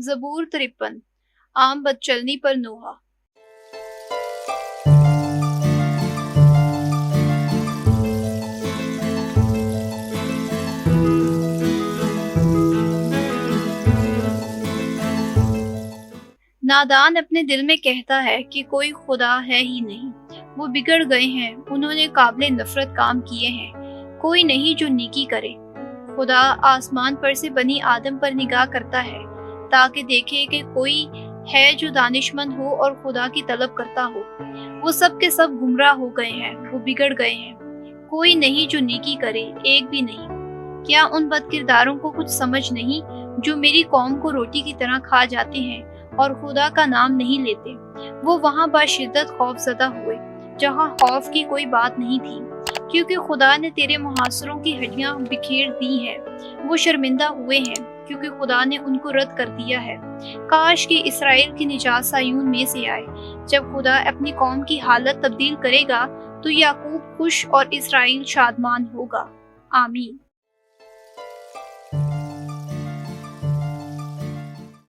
زبور 53 عام بد چلنی پر نوحہ۔ نادان اپنے دل میں کہتا ہے کہ کوئی خدا ہے ہی نہیں، وہ بگڑ گئے ہیں، انہوں نے قابل نفرت کام کیے ہیں، کوئی نہیں جو نیکی کرے۔ خدا آسمان پر سے بنی آدم پر نگاہ کرتا ہے تاکہ دیکھے کہ کوئی ہے جو دانشمند ہو اور خدا کی طلب کرتا ہو۔ وہ سب کے سب گمراہ ہو گئے ہیں، وہ بگڑ گئے ہیں، کوئی نہیں جو نیکی کرے، ایک بھی نہیں۔ کیا ان بد کرداروں کو کچھ سمجھ نہیں جو میری قوم کو روٹی کی طرح کھا جاتے ہیں اور خدا کا نام نہیں لیتے؟ وہ وہاں بشدت خوف زدہ ہوئے جہاں خوف کی کوئی بات نہیں تھی، کیونکہ خدا نے تیرے محاصروں کی ہڈیاں بکھیر دی ہیں۔ وہ شرمندہ ہوئے ہیں کیونکہ خدا نے ان کو رد کر دیا ہے۔ کاش کہ اسرائیل کی نجات صہیون میں سے آئے۔ جب خدا اپنی قوم کی حالت تبدیل کرے گا تو یعقوب خوش اور اسرائیل شادمان ہوگا۔ آمین۔